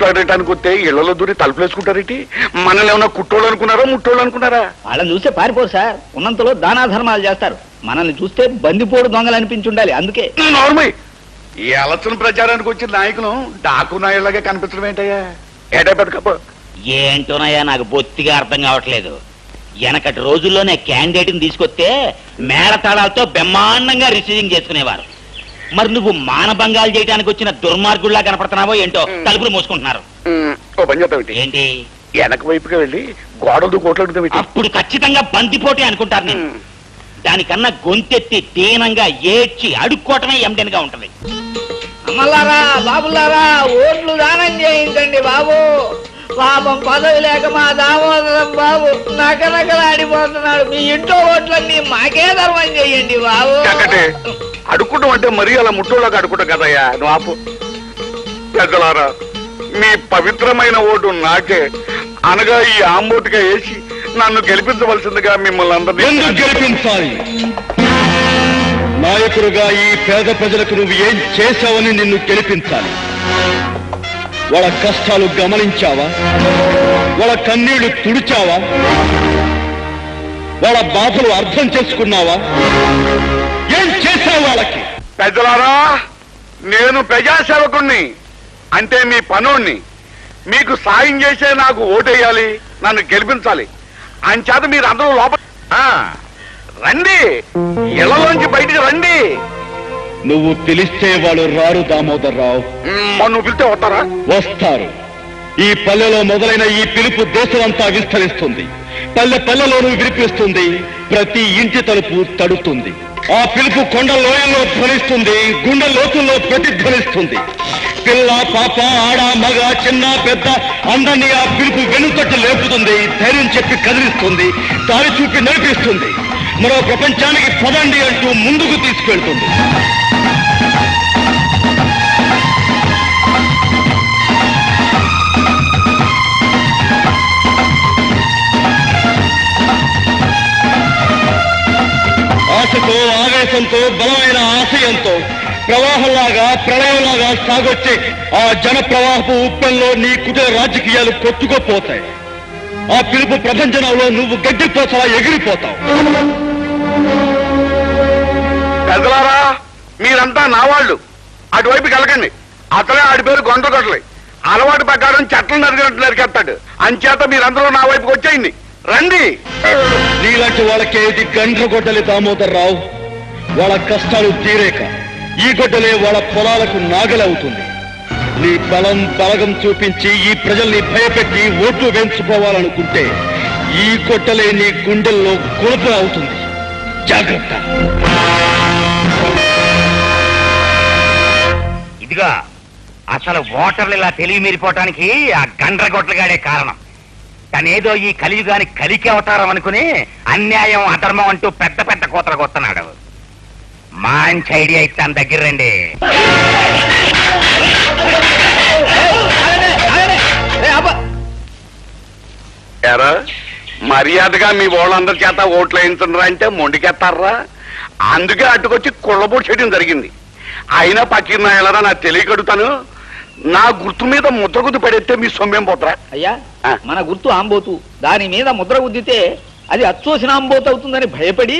మాట్లాడటానికి వస్తే ఇళ్లలో దూరి తలుపులేసుకుంటారేంటి? మనల్ని ఏమన్నా కుట్టోళ్ళు అనుకున్నారా, ముట్టోళ్ళు అనుకున్నారా? వాళ్ళని చూస్తే పారిపోరు సార్, ఉన్నంతలో దానాధర్మాలు చేస్తారు. మనల్ని చూస్తే బందిపోడు దొంగలు అనిపించి ఉండాలి. అందుకే నార్మల్ ఈ ఎలక్షన్ ప్రచారానికి వచ్చిన నాయకులు డాకు నాయుళ్ళగా కనిపించడం ఏంటయ్యా? ఏటా పెద్దకప్ప ఏంటోనయ్యా, నాకు బొత్తిగా అర్థం కావట్లేదు. వెనకటి రోజుల్లోనే క్యాండిడేట్ని తీసుకొస్తే మేళతాళాలతో బ్రహ్మాండంగా రిసీవింగ్ చేసుకునేవారు. మరి నువ్వు మానభంగాలు చేయడానికి వచ్చిన దుర్మార్గుల్లా కనపడుతున్నావో ఏంటో. తలుపులు మూసుకుంటున్నారు. ఓ పని చేద్దాం ఏంటి? వెనక వైపుగా వెళ్ళి గోడలు కోట్లాడుతాం. అప్పుడు ఖచ్చితంగా బందిపోటే అనుకుంటారు నేను. దానికన్నా గొంతెత్తి దీనంగా ఏడ్చి అడుక్కోవటమే ఎండెన్గా ఉంటది. అమ్మలారా, బాబులారా, ఓట్లు దానం చేయించండి బాబు. పాపం పదవి లేక మా దామోదరం బాబు నకనకలాడిపోతున్నాడు. మీ ఇంట్లో ఓట్లన్నీ మాకే ధర్మం చేయండి బాబు. అడుక్కుంటాం అంటే మరీ అలా ముట్టోళ్ళగా అడుక్కుంటాం కదయ్యా. నువ్వు ఆపు. పెద్దలారా, మీ పవిత్రమైన ఓటు నాకే అనగా ఈ ఆంబోటుగా వేసి నన్ను గెలిపించవలసిందిగా మిమ్మల్ని అందరినీ. ఎందుకు గెలిపించాలి? నాయకుడుగా ఈ పేద ప్రజలకు నువ్వు ఏం చేశావని నిన్ను గెలిపించాలి. వాళ్ళ కష్టాలు గమనించావా? వాళ్ళ కన్నీళ్లు తుడిచావా? వాళ్ళ బాధలు అర్థం చేసుకున్నావా? ఏం చేశావు వాళ్ళకి? పెద్దలారా, నేను ప్రజాసేవకుణ్ణి, అంటే మీ పనోణ్ణి. మీకు సాయం చేసే నాకు ఓటేయాలి, నన్ను గెలిపించాలి. అంచేత మీరు అందరూ లోపల రండి, ఇళ్లలోంచి బయటికి రండి. నువ్వు పిలిస్తే వాళ్ళు రారు దామోదర్రావు. నువ్వు పిలిస్తే వస్తారా? వస్తారు. ఈ పల్లెలో మొదలైన ఈ పిలుపు దేశమంతా విస్తరిస్తుంది. పల్లె పల్లెలోనూ వినిపిస్తుంది. ప్రతి ఇంటి తలుపు తడుతుంది. ఆ పిలుపు కొండ లోయల్లో ధ్వనిస్తుంది, గుండె లోతుల్లో ప్రతిధ్వనిస్తుంది. పిల్ల, పాప, ఆడ, మగ, చిన్న, పెద్ద అందరినీ ఆ పిలుపు వెనుకట్టు లేపుతుంది. ధైర్యం చెప్పి కదిలిస్తుంది, దారి చూపి నడిపిస్తుంది. మరో ప్రపంచానికి పదండి అంటూ ముందుకు తీసుకెళ్తుంది. ఆశతో, ఆవేశంతో, బలమైన ఆశయంతో ప్రవాహంలాగా, ప్రళయంలాగా సాగొచ్చే ఆ జన ప్రవాహపు ఉప్పెల్లో నీ కుటీర రాజకీయాలు కొట్టుకుపోతాయి. ఆ పిలుపు ప్రపంచంలో నువ్వు గడ్డిపోతావా, ఎగిరిపోతావు. పెద్దలారా, మీరంతా నా వాళ్ళు. అటువైపుకి వెళ్ళకండి. అతనే ఆడి పేరు గొంటగొట్టలే. అలవాటు ప్రకారం చెట్లు నరికెత్తాడు. అంచేత మీరందరూ నా వైపుకి వచ్చేయండి. రండి. నీలాంటి వాళ్ళకి ఇది గండ్రగొడ్డలి దామోదర్రావు. వాళ్ళ కష్టాలు తీరేక ఈ గొడ్డలే వాళ్ళ పొలాలకు నాగలవుతుంది. నీ బలం బలగం చూపించి ఈ ప్రజల్ని భయపెట్టి ఓట్లు వేయించుకోవాలనుకుంటే ఈ గొడ్డలే నీ గుండెల్లో కొలుపు అవుతుంది. జాగ్రత్త. ఇదిగా అసలు ఓటర్లు ఇలా తెలివి మీరిపోవటానికి ఆ గండ్రగొడ్లగాడే కారణం. తనేదో ఈ కలియుగానికి కలికి అవతారం అనుకుని అన్యాయం, అధర్మం అంటూ పెద్ద పెద్ద కోతలు కొత్తన్నాడు. మంచి ఐడియా ఇస్తాను, దగ్గర రండి. ఎరా, మర్యాదగా మీ వాళ్ళందరి చేత ఓట్లు వేయించరా అంటే మొండికెత్తారా? అందుకే అటుకొచ్చి కుళ్ళబోటు చేయడం జరిగింది. అయినా పక్కన వెళ్ళరా నాకు తెలియకడుతాను. నా గుర్తు మీద ముద్ర గుద్దు పడేస్తే మీ సొమ్మేం పోతారా? అయ్యా, మన గుర్తు ఆంబోతు. దాని మీద ముద్ర గుద్దితే అది అచ్చోసిన ఆంబోతు అవుతుందని భయపడి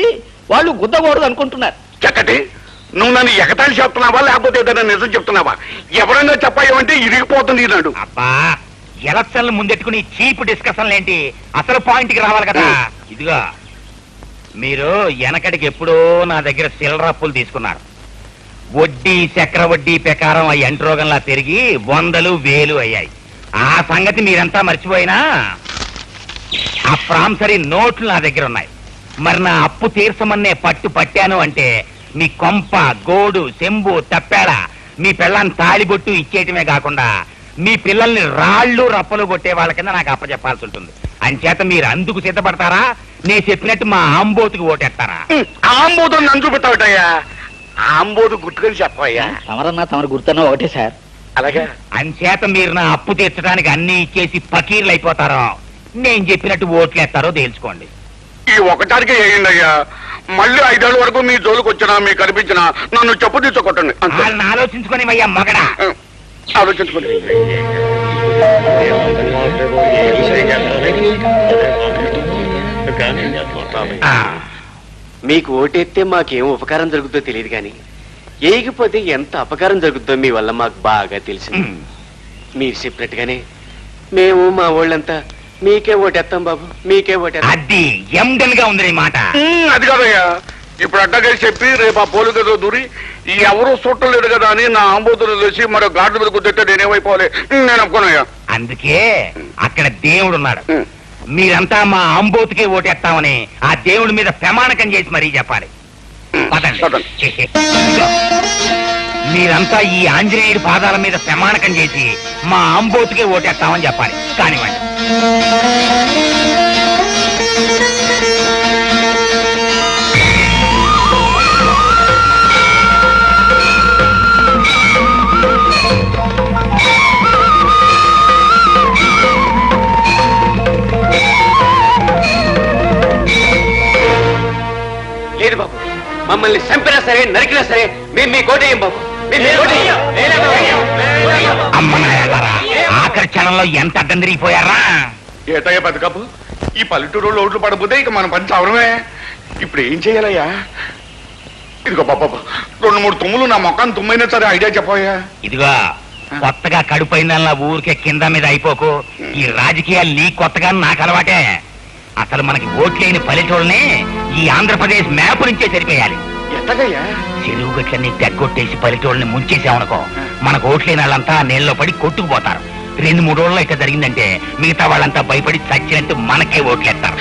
వాళ్ళు గుద్దకూడదు అనుకుంటున్నారు. చక్కటి, నువ్వు నన్ను ఎగతాళి చెప్తున్నావా లేకపోతే ఏదైనా నిజం చెప్తున్నావా? ఎవరైనా చెప్పాయేమంటే ఇరిగిపోతుంది ఈనాడు. అబ్బా, ఎలక్షన్లు ముందెట్టుకుని చీప్ డిస్కషన్లు ఏంటి? అసలు పాయింట్కి రావాలి కదా. ఇదిగా మీరు వెనకటికి ఎప్పుడో నా దగ్గర సిల్లరప్పులు తీసుకున్నారు. వడ్డీ, చక్ర వడ్డీ ప్రకారం ఆ ఎంట్రోగంలా పెరిగి 100,000, 1000 అయ్యాయి. ఆ సంగతి మీరంతా మర్చిపోయినా ఆ ప్రాంసరీ నోట్లు నా దగ్గర ఉన్నాయి. మరి నా అప్పు తీర్చమన్నే పట్టాను అంటే మీ కొంప, గోడు, చెంబు, తప్పేళ, మీ పిల్లని తాళిబొట్టు ఇచ్చేయటమే కాకుండా మీ పిల్లల్ని రాళ్ళు రప్పలు కొట్టే వాళ్ళ కింద నాకు అప్పచెప్పాల్సి ఉంటుంది. అంచేత మీరు అందుకు సిద్ధపడతారా? నేను చెప్పినట్టు మా ఆంబోతుకి ఓటేస్తారా? ఆంబోతు నన్ను చూపెట్టావటయ్యా. ఆంబోతు గుర్తుకొని చెప్పయ్యా. తమరన్నా తమరు గుర్తున్నా ఒకటే సార్. అలాగే. అంచేత మీరు నా అప్పు తీర్చడానికి అన్ని ఇచ్చేసి పకీర్లు అయిపోతారో, నేను చెప్పినట్టు ఓట్లేస్తారో తేల్చుకోండి. ఈ ఒకటానికి వేయండి అయ్యా. మళ్ళీ 5 ఏళ్ల వరకు మీ జోలికి వచ్చినా మీకు కనిపించినా నన్ను చెప్పు తీసుకోకండి. వాళ్ళని ఆలోచించుకొని అయ్యా మగడా. ఆలోచించుకోండి. మీకు ఓటేస్తే మాకేం ఉపకారం జరుగుతుందో తెలియదు కానీ ఏగిపోతే ఎంత అపకారం జరుగుతుందో మీ వల్ల మాకు బాగా తెలిసింది. మీరు చెప్పినట్టుగానే మేము మా వాళ్ళంతా మీకే ఓటేస్తాం బాబు, మీకే ఓటేస్తాం. అది ఎండన్ గా ఉంది నీ మాట. అది కాదయ్యా, ఇప్పుడు అడ్డగేసి చెప్పి రేపు ఆ పోలు గదో దూరి ఈ ఎవరు చూడలేదు కదా అని నా ఆంబోతులు తెలిసి మరో గాడ్ల మీద కుదిరితే నేనేమైపోవాలి. నేను ఒప్పుకోనయ్యా. అందుకే అక్కడ దేవుడు ఉన్నాడు. మీరంతా మా అంబోతుకే ఓటేస్తామని ఆ దేవుడి మీద ప్రమాణకం చేసి మరీ చెప్పాలి. పదండి. మీరంతా ఈ ఆంజనేయుడి పాదాల మీద ప్రమాణకం చేసి మా అంబోతుకే ఓటేస్తామని చెప్పాలి. కానివ్వండి. లేదు బాబు, మమ్మల్ని చంపినా సరే నరికినా సరే మేము మీ కోటేయం బాబు. అమ్మనాయారా, ఆఖరి క్షణంలో ఎంత అడ్డం తిరిగిపోయారా? ఏటయ్యా బతుకప్పు, ఈ పల్లెటూరు ఓట్లు పడబోతే ఇక మన పని చవరమే. ఇప్పుడు ఏం చేయాలయ్యా? ఇదిగో బాబా, 2-3 తుమ్ములు నా మొక్కను తుమ్మైనా సరే ఐడియా చెప్పయ్యా. ఇదిగో, కొత్తగా కడుపైందల్లా ఊరికే కింద మీద అయిపోకు. ఈ రాజకీయాలు నీ కొత్తగా నాకు అలవాటే. అసలు మనకి ఓట్లేని పల్లెటూళ్ళని ఈ ఆంధ్రప్రదేశ్ మ్యాప్ నుంచే సరిపోయాలి. ఎట్టగయ్యా? చెరువు గట్లన్నీ తెగ్గొట్టేసి పల్లెటూళ్ళని ముంచేసామనుకో, మనకు ఓట్లేని వాళ్ళంతా నీళ్ళలో పడి కొట్టుకుపోతారు. 2-3 రోజుల్లో అయితే జరిగిందంటే మిగతా వాళ్ళంతా భయపడి చచ్చినట్టు మనకే ఓట్లేస్తారు.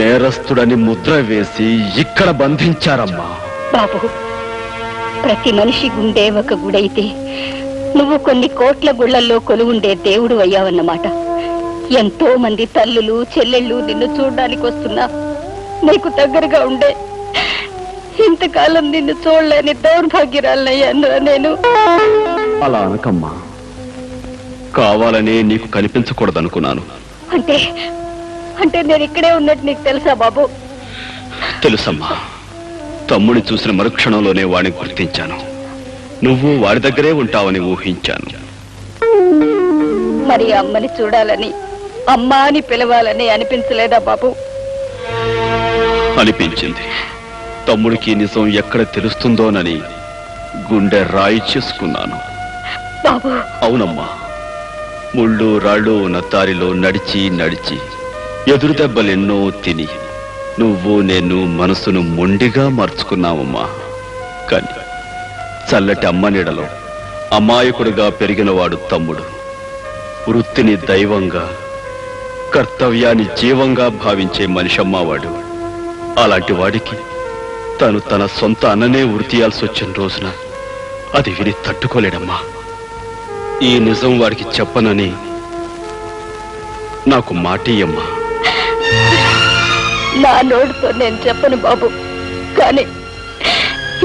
నేరస్తుడని ముద్ర వేసి ఇక్కడ బంధించారమ్మా. బాబు, ప్రతి మనిషి గుండె ఒక గుడైతే నువ్వు కొన్ని కోట్ల గుళ్లల్లో కొలువుండే దేవుడు అయ్యావన్నమాట. ఎంతో మంది తల్లులు చెల్లెళ్ళు నిన్ను చూడ్డానికి వస్తున్నా నీకు దగ్గరగా ఉండే ఇంతకాలం నిన్ను చూడలేని దౌర్భాగ్యరాలయ్యాను నేను. అలా అనకమ్మా, కావాలనే నీకు కనిపించకూడదనుకున్నాను. అంటే అంటే నేను ఇక్కడే ఉన్నట్టు నీకు తెలుసా బాబు? తెలుసమ్మా, తమ్ముని చూసిన మరుక్షణంలోనే వాడిని గుర్తించాను. నువ్వు వాడి దగ్గరే ఉంటావని ఊహించాను. మరి అమ్మని చూడాలని, అమ్మా అని పిలవాలని అనిపించలేదా బాబు? అనిపించింది. తమ్ముడికి నిజం ఎక్కడ తెలుస్తుందోనని గుండె రాయి చేసుకున్నాను. బాబు, అవునమ్మా, ముళ్ళు రాళ్ళు ఉన్న దారిలో నడిచి నడిచి ఎదురు దెబ్బలెన్నో తిని నువ్వు నేను మనసును మొండిగా మార్చుకున్నావమ్మా. కానీ చల్లటి అమ్మ నీడలో అమాయకుడిగా పెరిగినవాడు తమ్ముడు. వృత్తిని దైవంగా, కర్తవ్యాన్ని జీవంగా భావించే మనిషమ్మవాడు. అలాంటి వాడికి తను తన సొంత అన్ననే వృత్తియాల్సి వచ్చిన రోజున అది విని తట్టుకోలేడమ్మా. ఈ నిజం వాడికి చెప్పనని నాకు మాటియమ్మా. నా నోటితో నేను చెప్పను బాబు, కానీ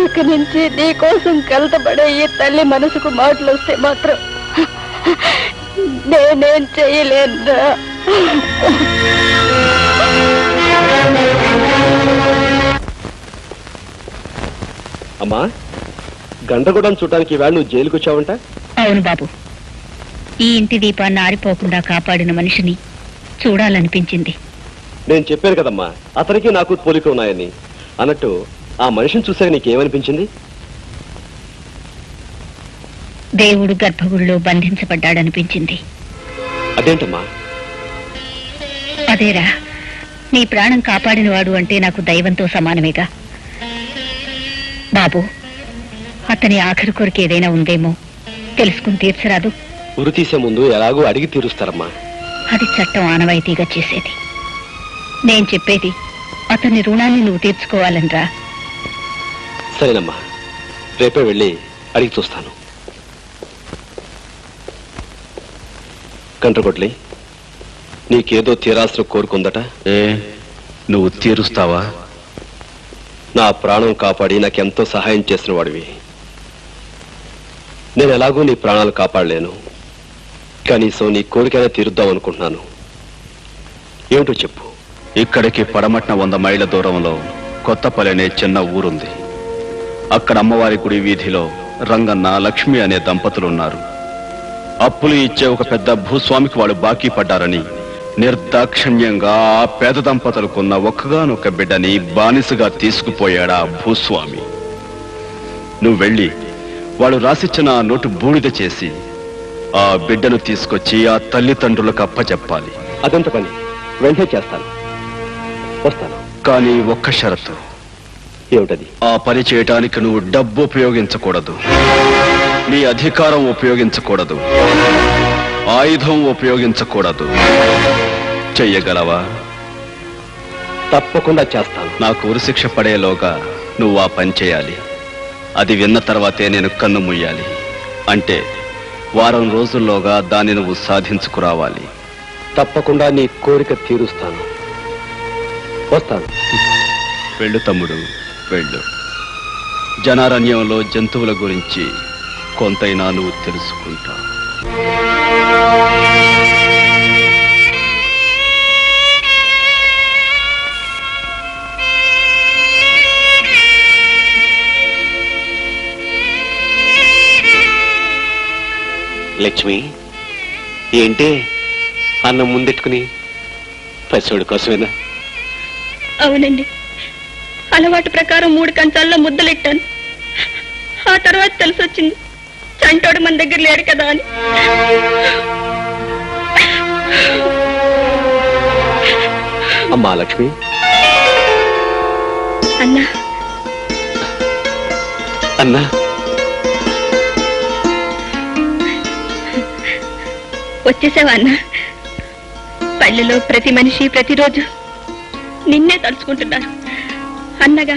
ఇక నుంచి నీ కోసం కలతపడే ఈ తల్లి మనసుకు మాటలు వస్తే మాత్రం నేనేం చేయలేనురా. అమ్మా, గండ్రగూడెం చూడటానికి ఈవేళ నువ్వు జైలుకి వచ్చావంట? అవును బాబు, ఈ ఇంటి దీపాన్ని ఆరిపోకుండా కాపాడిన మనిషిని చూడాలనిపించింది. నేను చెప్పాను కదమ్మా, అతనికి నాకు పోలిక ఉన్నాయని. అన్నట్టు ఆ మనిషిని చూసాక నీకేమనిపించింది? దేవుడు గర్భగుడిలో బంధించబడ్డాడనిపించింది. అదేంటమ్మా? అదేరా, నీ ప్రాణం కాపాడినవాడు అంటే నాకు దైవంతో సమానమేగా బాబు. అతని ఆఖరి కొరకు ఏదైనా ఉందేమో తెలుసుకుని తీర్చరాదు? ఉరి తీసే ముందు ఎలాగో అడిగి తీరుస్తారమ్మా. అది చట్టం ఆనవాయితీగా చేసేది. నేను చెప్పేది అతని రుణాన్ని నువ్వు తీర్చుకోవాలనరా. సరేనమ్మా, రేపే వెళ్ళి అడిగి చూస్తాను. కంట్రగొడ్లి, నీకేదో తీరాల్సిన కోరుకుందట. ఏ, నువ్వు తీరుస్తావా? నా ప్రాణం కాపాడి నాకెంతో సహాయం చేసిన వాడివి. నేను ఎలాగో నీ ప్రాణాలు కాపాడలేను. కనీసం నీ కోరికైనా తీరుద్దాం అనుకుంటున్నాను. ఏమిటో చెప్పు. ఇక్కడికి పడమట్న 100 మైళ్ళ దూరంలో కొత్తపల్లి అనే చిన్న ఊరుంది. అక్కడ అమ్మవారి గుడి వీధిలో రంగన్న, లక్ష్మి అనే దంపతులున్నారు. అప్పులు ఇచ్చే ఒక పెద్ద భూస్వామికి వాళ్ళు బాకీ పడ్డారని నిర్దాక్షిణ్యంగా ఆ పేద దంపతులకున్న ఒక్కగానొక్క బిడ్డని బానిసగా తీసుకుపోయాడా భూస్వామి. నువ్వు వెళ్ళి వాళ్ళు రాసిచ్చిన నోటు బూడిద చేసి ఆ బిడ్డను తీసుకొచ్చి ఆ తల్లిదండ్రులకు అప్పచెప్పాలి. అదంత పని వెంటనే చేస్తాను. వస్తాను. కానీ ఒక్క షరతు. ఏమిటది? ఆ పని చేయటానికి నువ్వు డబ్బు ఉపయోగించకూడదు, నీ అధికారం ఉపయోగించకూడదు, ఆయుధం ఉపయోగించకూడదు. చెయ్యగలవా? తప్పకుండా చేస్తాను. నాకు ఉరిశిక్ష పడేలోగా నువ్వు ఆ పని చేయాలి. అది విన్న తర్వాతే నేను కన్ను ముయ్యాలి. అంటే వారం రోజుల్లోగా దాన్ని నువ్వు సాధించుకురావాలి. తప్పకుండా నీ కోరిక తీరుస్తాను. వస్తాను. వెళ్ళు తమ్ముడు, వెళ్ళు. జనారణ్యంలో జంతువుల గురించి కొంతైనా నువ్వు తెలుసుకుంటావు. లక్ష్మి, ఏంటే అన్నం ముందెట్టుకుని పసివాడి కోసమేనా? అవునండి, అలవాటు ప్రకారం 3 కంచాల్లో ముద్దలెట్టాను. ఆ తర్వాత తెలిసొచ్చింది చంటోడు మన దగ్గర లేడు కదా అని. అమ్మా లక్ష్మి. అన్నా, అన్నా, వచ్చేసావా అన్నా? పల్లెలో ప్రతి మనిషి ప్రతిరోజు నిన్నే తలుచుకుంటున్నారు. అన్నగా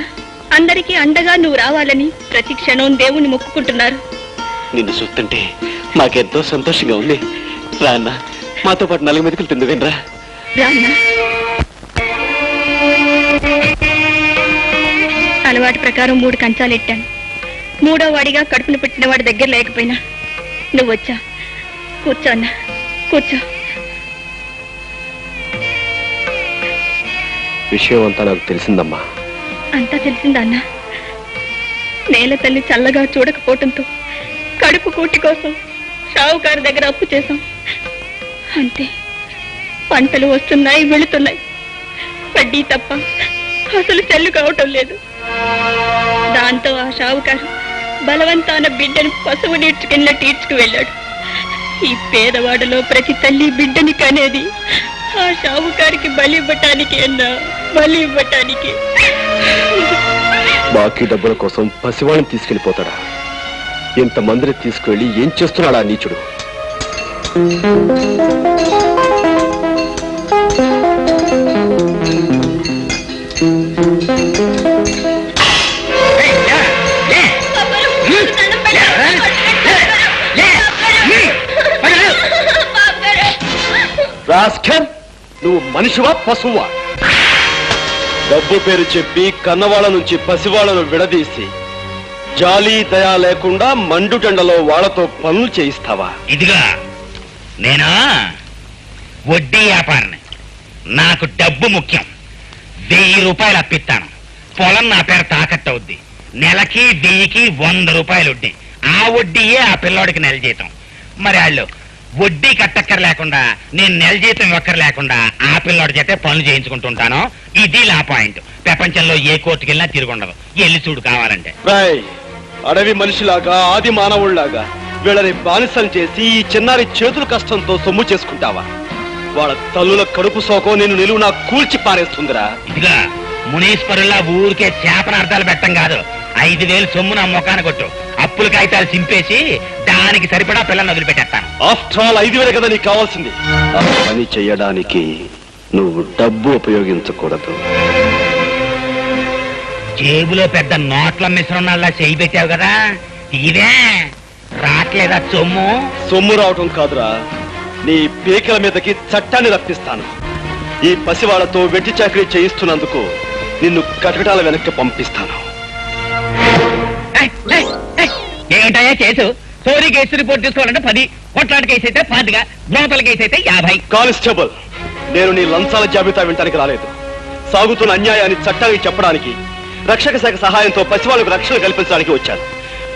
అందరికీ అండగా నువ్వు రావాలని ప్రతి క్షణం దేవుణ్ణి మొక్కుకుంటున్నారు. నిన్ను చూస్తుంటే మాకెంతో సంతోషంగా ఉంది. రా అన్న, మాతో పాటు 4 మెతుకులు తిందువేనరా. రాన్నా. అలవాటు ప్రకారం 3 కంచాలు ఎట్టాను. 3వ వాడిగా కడుపును పెట్టిన వాడి దగ్గర లేకపోయినా నువ్వు వచ్చా. కూర్చో అన్నా, కూర్చో. విషయం అంతా నాకు తెలిసిందమ్మా. అంతా తెలిసిందా అన్నా? నేల తల్లి చల్లగా చూడకపోవటంతో కడుపు కూటి కోసం షావుకారు దగ్గర అప్పు చేశాం. అంతే, పంటలు వస్తున్నాయి, వెళుతున్నాయి. వడ్డీ తప్ప అసలు చెల్లు కావటం లేదు. దాంతో ఆ షావుకారు బలవంతాన బిడ్డను పశువు నీడ్చుకెళ్ళినట్టు ఈడ్చుకు వెళ్ళాడు. ఈ పేదవాడలో ప్రతి తల్లి బిడ్డని కనేది ఆ షావుకారికి బలి ఇవ్వటానికి అన్నా, బలి ఇవ్వటానికి. బాకీ డబ్బుల కోసం పసివాళ్ళని తీసుకెళ్లిపోతాడా? ఇంతమందిని తీసుకువెళ్ళి ఏం చేస్తున్నాడా నీచుడు? రాస్కల్, నువ్వు మనిషివా పశువా? డబ్బు పేరు చెప్పి కన్నవాళ్ళ నుంచి పసివాళ్లను విడదీసి జాలి దయా లేకుండా మండుటెండలో వాళ్లతో పనులు చేయిస్తావా? ఇదిగా నేనా వడ్డీ వ్యాపారిని. నాకు డబ్బు ముఖ్యం. 1000 రూపాయలు అప్పిస్తాను. పొలం నా పేరు తాకట్టు అవుద్ది. నెలకి 1000కి 100 రూపాయలు వడ్డీ. ఆ వడ్డీయే ఆ పిల్లోడికి నెల జీతం. మరి వాళ్ళు వడ్డీ కట్టక్కర లేకుండా, నేను నెల జీతం ఒక్కర లేకుండా ఆ పిల్లోడి చేతే పనులు చేయించుకుంటుంటాను. ఇది లా పాయింట్. ప్రపంచంలో ఏ కోర్టుకి వెళ్ళినా తిరుగుండదు. వెళ్ళి చూడు కావాలంటే. అడవి మనిషిలాగా, ఆది మానవుళ్లాగా వీళ్ళని బానిసలు చేసి ఈ చిన్నారి చేతుల కష్టంతో సొమ్ము చేసుకుంటావా? వాళ్ళ తల్లుల కడుపు సోకం నేను నిలువునా కూల్చి పారేస్తుందిరా. ఇదిగా మునీశ్వరుల్లా ఊరికే చేపనార్థాలు పెట్టం కాదు. 5000 సొమ్ము నా ముఖాన్ని కొట్టు. అప్పుల కాగితాలు చింపేసి దానికి సరిపడా పిల్లల్ని వదిలిపెట్టేస్తాను. ఆఫ్టర్ ఆల్ 5000 కదా నీకు కావాల్సింది. ఆ పని చేయడానికి నువ్వు డబ్బు ఉపయోగించకూడదు. జేబులో పెద్ద నోట్ల మిశ్రణాల్లా చేయి పెట్టావు కదా, ఇదే రాట్లేదా సొమ్ము? సొమ్ము రావటం కాదురా, నీ పీకల మీదకి చట్టాన్ని రప్పిస్తాను. ఈ పసివాళ్లతో వెట్టి చాకరీ చేయిస్తున్నందుకు నిన్ను కటకటాల వెనక్కి పంపిస్తాను. ఏమిటాయా కేసు? చోరీ కేసు రిపోర్ట్ తీసుకోవాలంటే 10, కొట్లాట కేసు అయితే 10, బ్రోతల కేసు అయితే 50. కానిస్టేబుల్, నేను నీ లంచాల జాబితా వినటానికి రాలేదు. సాగుతున్న అన్యాయాన్ని చట్టానికి చెప్పడానికి, రక్షక శాఖ సహాయంతో పసివాళ్లకు రక్షణ కల్పించడానికి వచ్చాను.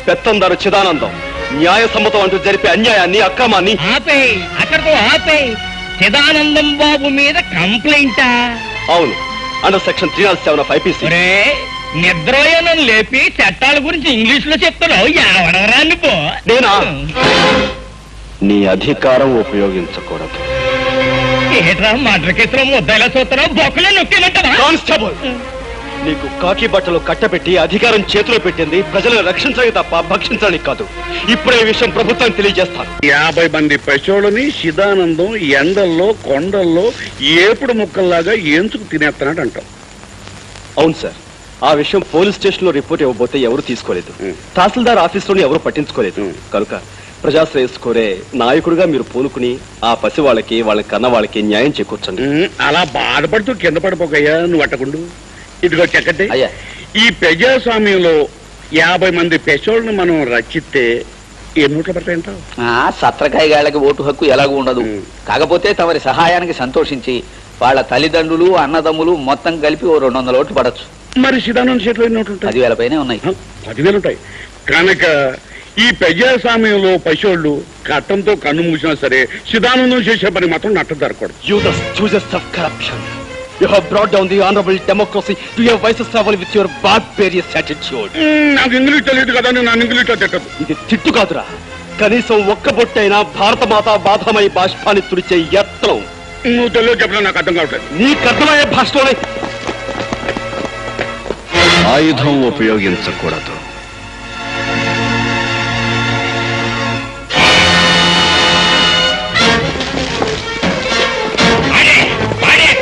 పెత్తందారు చిదానందం న్యాయ సమ్మతం అంటూ జరిపే అన్యాయాన్ని, అక్రమాన్ని ఆపేయ్, అక్కడితో ఆపేయ్. చిదానందం బాబు మీద కంప్లైంటా? అవును, అండర్ సెక్షన్ 307 of IPC. నిద్రయోనం లేపి చట్టాల గురించి ఇంగ్లీష్ లో చెప్తున్నావు. ఎవడరా నువ్వు? నేనా? నీ అధికారం ఉపయోగించకూడదు. ఏట్రా మర్డర్ కేసులో ముద్దలా చూస్తున్నావు? బొక్కలో నొక్కేమంటావా? కానిస్టేబుల్, నీకు కాకి బట్టలు కట్టబెట్టి అధికారం చేతిలో పెట్టింది ప్రజలను రక్షించడానికి తప్ప భక్షించడానికి కాదు. ఇప్పుడే ఈ విషయం ప్రభుత్వానికి తెలియజేస్తాను. 50 మంది పశువులని శిదానందం ఎండల్లో కొండల్లో ఏపుడు ముక్కల్లాగా ఏంచుకు తినేస్తున్నాడు అంటావు. అవును సార్, ఆ విషయం పోలీస్ స్టేషన్ లో రిపోర్ట్ ఇవ్వబోతే ఎవరు తీసుకోలేదు. తహసీల్దార్ ఆఫీసులోని ఎవరు పట్టించుకోలేదు. కనుక ప్రజాశ్రేయస్ కోరే నాయకుడిగా మీరు పూనుకుని ఆ పసి వాళ్ళకి, వాళ్ళ కన్న వాళ్ళకి న్యాయం చేకూర్చండి. అలా బాధపడుతూ కింద పడిపోకయ్యా, నువ్వు అట్టకుండు. ఇదిగో చెక్కటి, అయ్యా. ఈ ప్రజాస్వామ్యంలో 50 మంది పెసోళ్ళను మనం రచిస్తే ఏ మూట్లు పడతాయంటావు? సత్రకాయగాళ్ళకి ఓటు హక్కు ఎలాగూ ఉండదు. కాకపోతే తమరి సహాయానికి సంతోషించి వాళ్ళ తల్లిదండ్రులు, అన్నదమ్ములు మొత్తం కలిపి 200 ఓట్లు పడచ్చు. మరి శిదానంద చేతిలో ఎన్ని ఓట్లు ఉంటాయి? 10,000 పైనే ఉన్నాయి. 10,000 ఉంటాయి. కనుక ఈ ప్రజాస్వామ్యంలో పశువులు కట్టంతో కన్ను మూసినా సరే శిదానందం చేసే పని మాత్రం నట్ట జరగకూడదు. You the choosers of corruption. You have brought down the honorable democracy to your vices level with your barbarous attitude. నాకు ఇంగ్లీష్ తెలియదు కదా, నేను ఇంగ్లీష్ లో తిట్టదు. ఇది తిట్టు కాదురా, కనీసం ఒక్క బొట్టైనా భారత మాత బాధమై బాష్పాన్ని తుడిచే యత్నం. నువ్వు తెలియదు చెప్పినా నాకు అర్థం కావట్లేదు. నీకు అర్థమయ్యే భాషలోనే. ఆయుధం ఉపయోగించకూడదు.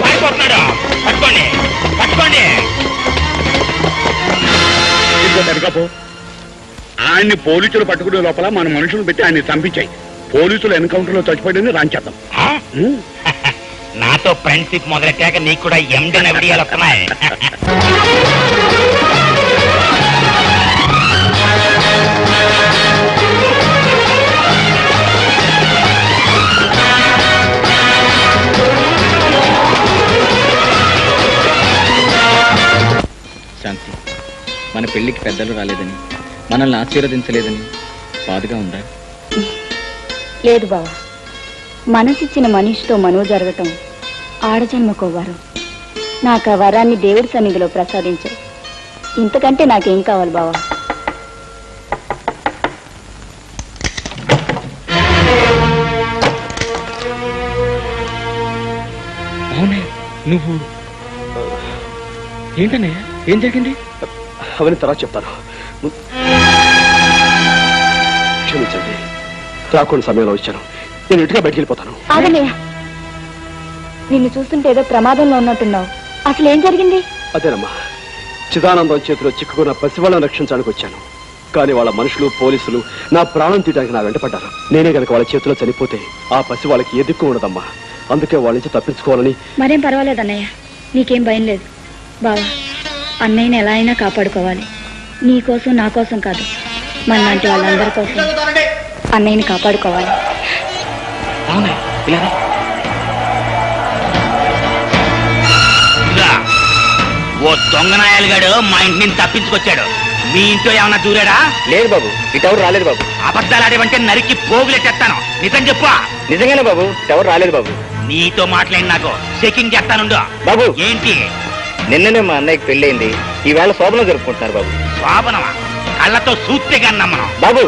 పారిపోతున్నాడు. పట్టుకోండి. ఆయన్ని పోలీసులు పట్టుకునే లోపల మన మనుషులు పెట్టి ఆయన్ని చంపించాయి. పోలీసులు ఎన్కౌంటర్ లో చచ్చిపోయింది రాంచేద్దాం. ఆ? నాతో ఫ్రెండ్షిప్ మొదలెట్టాక నీకు కూడా ఎండన విడియాలు వస్తున్నాయి. శాంతి, మన పెళ్లికి పెద్దలు రాలేదని, మనల్ని ఆశీర్వదించలేదని బాధగా ఉందా? లేదు బావా, మనసిచ్చిన మనిషితో మనో జరగటం ఆడజన్మకో వరం. నాకు ఆ వరాన్ని దేవుడి సన్నిధిలో ప్రసాదించావు. ఇంతకంటే నాకేం కావాలి బావా? అవునే, నువ్వు ఏంటనే, ఏం జరిగింది? అవన్నీ తర్వాత చెప్తాను. క్షమించండి, రాకుండా సమయంలో వచ్చాను. నేను ఇంటిగా బయటికి వెళ్ళిపోతాను. ఆగనే, నిన్ను చూస్తుంటే ఏదో ప్రమాదంలో ఉన్నట్టున్నావు. అసలు ఏం జరిగింది? అదేనమ్మా, చిదానందం చేతిలో చిక్కుకున్న పసివాళ్ళని రక్షించడానికి వచ్చాను. కానీ వాళ్ళ మనుషులు, పోలీసులు నా ప్రాణం తీయడానికి నా వెంటపడ్డారు. నేనే కనుక వాళ్ళ చేతిలో చనిపోతే ఆ పసి వాళ్ళకి ఏ దిక్కు ఉండదమ్మా. అందుకే వాళ్ళ నుంచి తప్పించుకోవాలని. మరేం పర్వాలేదు అన్నయ్య, నీకేం భయం లేదు. బావా, అన్నయ్యని ఎలా అయినా కాపాడుకోవాలి. నీ కోసం, నా కోసం కాదు, మన లాంటి వాళ్ళందరి కోసం అన్నయ్యని కాపాడుకోవాలి. అవునా? ఇలా రా. ఇదిగా, ఓ దొంగనాయాలుగాడు మా ఇంటి నుంచి తప్పించుకొచ్చాడు. మీ ఇంట్లో ఏమన్నా దూరాడా? లేదు బాబు, ఇటెవరు రాలేదు బాబు. అబద్ధాలు ఆడేవంటే నరికి పోగులెట్టేస్తాను. నిజం చెప్పు. నిజంగానే బాబు, ఇటెవరు రాలేదు బాబు. నీతో మాట్లాడి నాకు చెకింగ్ చేస్తానుండు. బాబు, ఏంటి? నిన్ననే మా అన్నయ్యకి పెళ్ళయింది. ఈవేళ శోభనం జరుపుకుంటున్నారు బాబు. శోభనమా? కళ్ళతో చూస్తే కన్నా మనం. బాబు,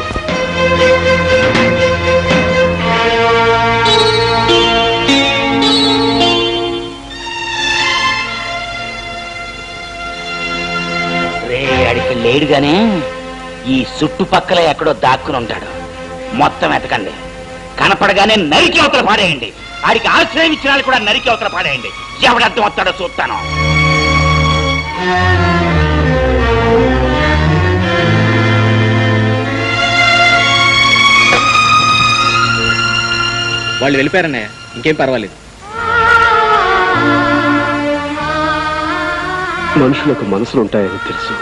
రే, అడికి లేడుగానే ఈ చుట్టుపక్కల ఎక్కడో దాక్కుని ఉంటాడు. మొత్తం ఎతకండి. కనపడగానే నరికి అవతల పాడేయండి. ఆడికి ఆశ్రయం ఇచ్చిన వాళ్ళు కూడా నరికి అవతల పాడేయండి. ఎవడర్థం వస్తాడో చూస్తాను. వాళ్ళు వెళ్ళిపోయారన్నయ్య, ఇంకేం పర్వాలేదు. మనుషులకు మనసులు ఉంటాయని తెలుసు,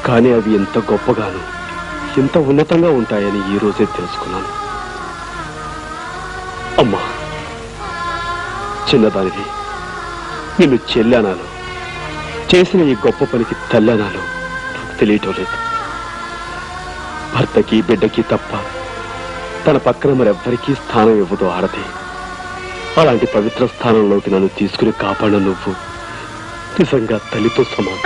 కానీ అవి ఎంత గొప్పగాను, ఎంత ఉన్నతంగా ఉంటాయని ఈ రోజే తెలుసుకున్నాను. అమ్మా, చిన్నదానివి, నిన్ను చెల్లెనాలు, చేసిన ఈ గొప్ప పనికి తల్లనాలు నాకు తెలియటం లేదు. భర్తకి, బిడ్డకి తప్ప తన పక్కన మరెవ్వరికీ స్థానం ఇవ్వదు ఆడది. అలాంటి పవిత్ర స్థానంలోకి నన్ను తీసుకుని కాపాడ నువ్వు నిజంగా తల్లితో సమానం.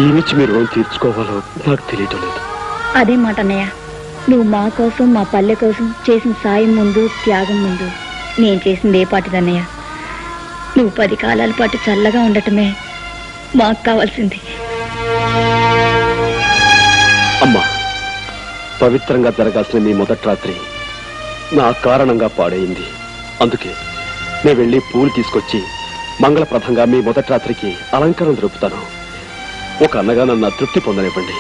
ఈ నుంచి మీరు రుణం తీర్చుకోవాలో నాకు తెలియటం లేదు. అదే మాట అన్నయ్య, నువ్వు మా కోసం, మా పల్లె కోసం చేసిన సాయం ముందు, త్యాగం ముందు నేను చేసింది ఏ పాటిదన్నయ్య. నువ్వు 10 కాలాల పాటు చల్లగా ఉండటమే మాకు కావాల్సింది. అమ్మా, పవిత్రంగా జరగాల్సిన మీ మొదటి రాత్రి నా కారణంగా పాడైంది. అందుకే నేను వెళ్ళి పూలు తీసుకొచ్చి మంగళప్రదంగా మీ మొదటి రాత్రికి అలంకరణ జరుపుతాను. ఒక అన్నగా నన్ను తృప్తి పొందనివ్వండి.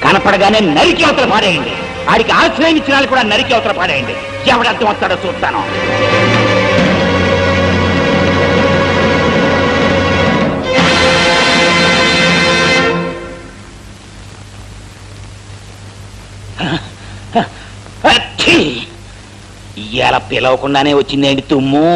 కనపడగానే నరికి అవతల పాడేయండి. ఆడికి ఆశ్రయం ఇచ్చిన వాళ్ళు కూడా నరికి అవతల పాడేయండి. ఎవడర్థం వస్తాడో చూస్తాను. ఇవాళ పిలవకుండానే వచ్చిందేంటి తుమ్ము?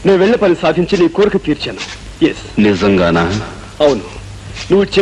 నేను వెళ్ళే పని సాధించి నీ కోరిక తీర్చాను. ఎస్, నిజంగానా? అవును. నువ్వు